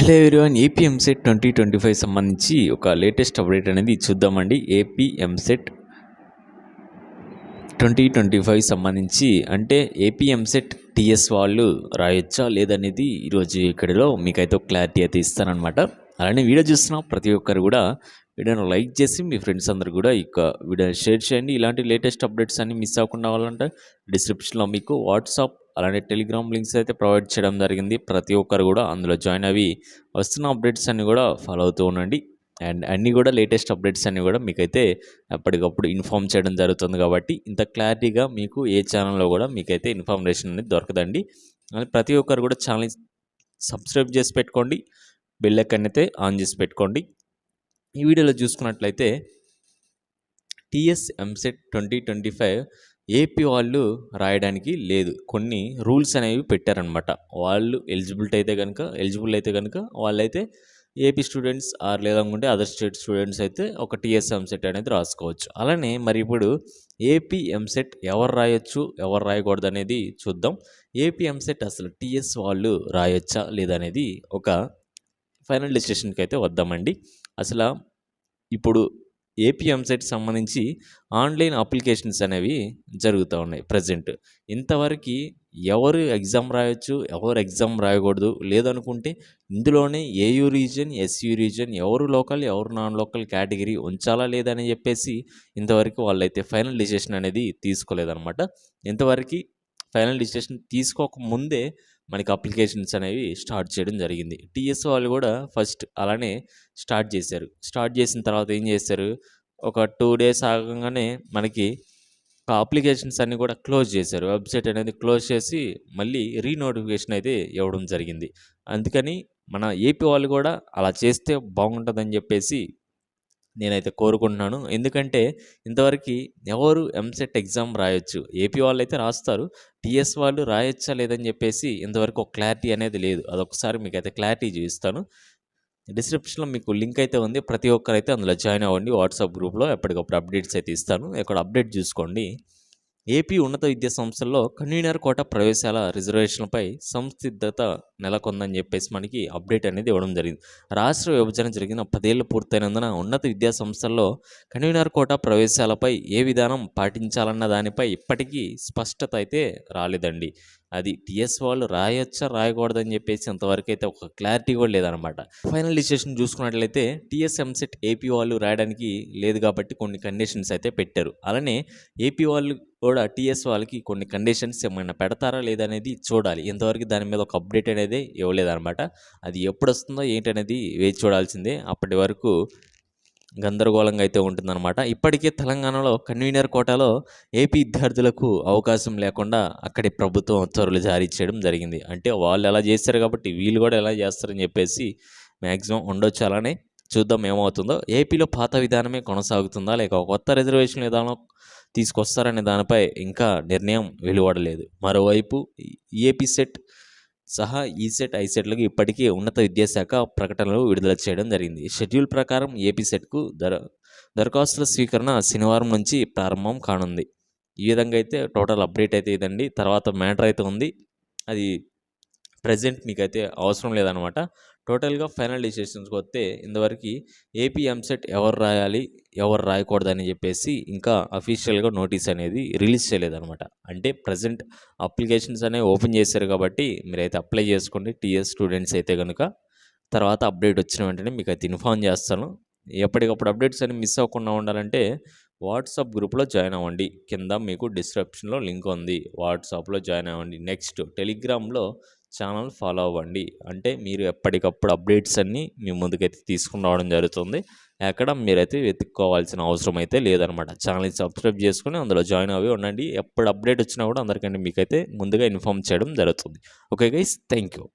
Hello everyone, AP EAMCET 2025 సంబంధించి ఒక latest update అనేది చూద్దామండి. ఏపీ ఎంసెట్ 2025 సంబంధించి అంటే ఏపీ ఎంసెట్ టీఎస్ వాళ్ళు రాయొచ్చా లేదనేది ఈరోజు ఇక్కడలో మీకైతే ఒక క్లారిటీ అయితే ఇస్తానన్నమాట. అలానే వీడియో చూస్తున్న ప్రతి ఒక్కరు కూడా వీడియోను లైక్ చేసి మీ ఫ్రెండ్స్ అందరు కూడా ఇక వీడియోని షేర్ చేయండి. ఇలాంటి లేటెస్ట్ అప్డేట్స్ అన్ని మిస్ అవ్వకుండా అవ్వాలంటే డిస్క్రిప్షన్లో మీకు వాట్సాప్ అలానే టెలిగ్రామ్ లింక్స్ అయితే ప్రొవైడ్ చేయడం జరిగింది. ప్రతి ఒక్కరు కూడా అందులో జాయిన్ అవి వస్తున్న అప్డేట్స్ అన్ని కూడా ఫాలో అవుతూ ఉండండి. అండ్ అన్నీ కూడా లేటెస్ట్ అప్డేట్స్ అన్నీ కూడా మీకైతే ఎప్పటికప్పుడు ఇన్ఫామ్ చేయడం జరుగుతుంది. కాబట్టి ఇంత క్లారిటీగా మీకు ఏ ఛానల్లో కూడా మీకైతే ఇన్ఫర్మేషన్ అనేది దొరకదండి. అని ప్రతి ఒక్కరు కూడా ఛానల్ సబ్స్క్రైబ్ చేసి పెట్టుకోండి, బెల్ ఐకాన్ అయితే ఆన్ చేసి పెట్టుకోండి. ఈ వీడియోలో చూసుకున్నట్లయితే టీఎస్ ఎంసెట్ 2025 ఏపీ వాళ్ళు రాయడానికి లేదు, కొన్ని రూల్స్ అనేవి పెట్టారనమాట. వాళ్ళు ఎలిజిబుల్ అయితే కనుక వాళ్ళైతే ఏపీ స్టూడెంట్స్ లేదనుకుంటే అదర్ స్టేట్ స్టూడెంట్స్ అయితే ఒక టీఎస్ ఎంసెట్ అనేది రాసుకోవచ్చు. అలానే మరి ఇప్పుడు ఏపీ ఎంసెట్ ఎవరు రాయొచ్చు ఎవరు రాయకూడదు అనేది చూద్దాం. ఏపీ ఎంసెట్ అసలు టీఎస్ వాళ్ళు రాయొచ్చా లేదనేది ఒక ఫైనల్ డెసిషన్కి అయితే వద్దామండి. అసలు ఇప్పుడు ఏపీ ఎంసెట్ సంబంధించి ఆన్లైన్ అప్లికేషన్స్ అనేవి జరుగుతూ ఉన్నాయి ప్రజెంట్. ఇంతవరకు ఎవరు ఎగ్జామ్ రాయొచ్చు ఎవరు ఎగ్జామ్ రాయకూడదు లేదనుకుంటే ఇందులోనే ఏయూ రీజన్ ఎస్యూ రీజన్ ఎవరు లోకల్ ఎవరు నాన్ లోకల్ కేటగిరీ ఉంచాలా లేదని చెప్పేసి ఇంతవరకు వాళ్ళైతే ఫైనల్ డిసిషన్ అనేది తీసుకోలేదన్నమాట. ఇంతవరకు ఫైనల్ డిసిషన్ తీసుకోకముందే మనకి అప్లికేషన్స్ అనేవి స్టార్ట్ చేయడం జరిగింది. టీఎస్ వాళ్ళు కూడా ఫస్ట్ అలానే స్టార్ట్ చేసిన తర్వాత ఏం చేశారు, ఒక 2 days ఆగంగానే మనకి అప్లికేషన్స్ అన్నీ కూడా క్లోజ్ చేశారు. వెబ్సైట్ అనేది క్లోజ్ చేసి మళ్ళీ రీనోటిఫికేషన్ అయితే ఇవ్వడం జరిగింది. అందుకని మన ఏపీ వాళ్ళు కూడా అలా చేస్తే బాగుంటుందని చెప్పేసి నేనైతే కోరుకుంటున్నాను. ఎందుకంటే ఇంతవరకు ఎవరు ఎంసెట్ ఎగ్జామ్ రాయొచ్చు, ఏపీ వాళ్ళు అయితే రాస్తారు, టీఎస్ వాళ్ళు రాయొచ్చా లేదని చెప్పేసి ఇంతవరకు ఒక క్లారిటీ అనేది లేదు. అదొకసారి మీకు అయితే క్లారిటీ చూపిస్తాను. డిస్క్రిప్షన్లో మీకు లింక్ అయితే ఉంది, ప్రతి ఒక్కరైతే అందులో జాయిన్ అవ్వండి. వాట్సాప్ గ్రూప్లో ఎప్పటికప్పుడు అప్డేట్స్ అయితే ఇస్తాను. ఇక్కడ అప్డేట్ చూసుకోండి. ఏపీ ఉన్నత విద్యా సంస్థల్లో కన్వీనర్ కోట ప్రవేశాల రిజర్వేషన్లపై సంసిద్ధత నెలకొందని చెప్పేసి మనకి అప్డేట్ అనేది ఇవ్వడం జరిగింది. రాష్ట్ర విభజన జరిగిన 10 ఏళ్ళు పూర్తయినందున ఉన్నత విద్యా సంస్థల్లో కన్వీనర్ కోట ప్రవేశాలపై ఏ విధానం పాటించాలన్న దానిపై ఇప్పటికీ స్పష్టత అయితే రాలేదండి. అది టీఎస్ వాళ్ళు రాయొచ్చా రాయకూడదని చెప్పేసి అంతవరకు అయితే ఒక క్లారిటీ కూడా లేదనమాట. ఫైనల్ డిసిషన్ చూసుకున్నట్లయితే టీఎస్ ఎంసెట్ ఏపీ వాళ్ళు రాయడానికి లేదు కాబట్టి కొన్ని కండిషన్స్ అయితే పెట్టారు. అలానే ఏపీ వాళ్ళు కూడా టీఎస్ వాళ్ళకి కొన్ని కండిషన్స్ ఏమైనా పెడతారా లేదనేది చూడాలి. ఇంతవరకు దాని మీద ఒక అప్డేట్ అనేది ఇవ్వలేదన్నమాట. అది ఎప్పుడు వస్తుందో ఏంటనేది వేచి చూడాల్సిందే. అప్పటి వరకు గందరగోళంగా అయితే ఉంటుందన్నమాట. ఇప్పటికే తెలంగాణలో కన్వీనర్ కోటాలో ఏపీ విద్యార్థులకు అవకాశం లేకుండా అక్కడి ప్రభుత్వం ఉత్తర్వులు జారీ చేయడం జరిగింది. అంటే వాళ్ళు ఎలా చేస్తారు కాబట్టి వీళ్ళు కూడా ఎలా చేస్తారని చెప్పేసి మ్యాక్సిమం ఉండొచ్చు. అలానే చూద్దాం ఏమవుతుందో. ఏపీలో పాత విధానమే కొనసాగుతుందా లేక కొత్త రిజర్వేషన్ విధానం తీసుకొస్తారనే దానిపై ఇంకా నిర్ణయం వెలువడలేదు. మరోవైపు ఏపీ సెట్ సహా ఈసెట్ ఐసెట్లకు ఇప్పటికీ ఉన్నత విద్యాశాఖ ప్రకటనలు విడుదల చేయడం జరిగింది. షెడ్యూల్ ప్రకారం ఏపీ సెట్కు దరఖాస్తుల స్వీకరణ శనివారం నుంచి ప్రారంభం కానుంది. ఈ విధంగా అయితే టోటల్ అప్డేట్ అయితే ఇదండి. తర్వాత మ్యాటర్ అయితే ఉంది, అది ప్రజెంట్ మీకైతే అవసరం లేదనమాట. టోటల్గా ఫైనల్ డిసిషన్స్కి వస్తే ఇంతవరకు ఏపీ ఎంసెట్ ఎవరు రాయాలి ఎవరు రాయకూడదని చెప్పేసి ఇంకా అఫీషియల్గా నోటీస్ అనేది రిలీజ్ చేయలేదన్నమాట. అంటే ప్రజెంట్ అప్లికేషన్స్ అనేవి ఓపెన్ చేశారు కాబట్టి మీరైతే అప్లై చేసుకోండి టీఎస్ స్టూడెంట్స్ అయితే కనుక. తర్వాత అప్డేట్ వచ్చిన వెంటనే మీకు అయితే ఇన్ఫార్మ్ చేస్తాను. ఎప్పటికప్పుడు అప్డేట్స్ అనేవి మిస్ అవ్వకుండా ఉండాలంటే వాట్సాప్ గ్రూప్లో జాయిన్ అవ్వండి. కింద మీకు డిస్క్రిప్షన్లో లింక్ ఉంది, వాట్సాప్లో జాయిన్ అవ్వండి. నెక్స్ట్ టెలిగ్రామ్లో ఛానల్ ఫాలో అవ్వండి. అంటే మీరు ఎప్పటికప్పుడు అప్డేట్స్ అన్నీ మీ ముందుకైతే తీసుకుని రావడం జరుగుతుంది. ఎక్కడ మీరైతే వెతుక్కోవాల్సిన అవసరం అయితే లేదనమాట. ఛానల్ని సబ్స్క్రైబ్ చేసుకుని అందులో జాయిన్ అవి ఉండండి. ఎప్పుడు అప్డేట్ వచ్చినా కూడా అందరికంటే మీకైతే ముందుగా ఇన్ఫార్మ్ చేయడం జరుగుతుంది. Okay guys, thank you.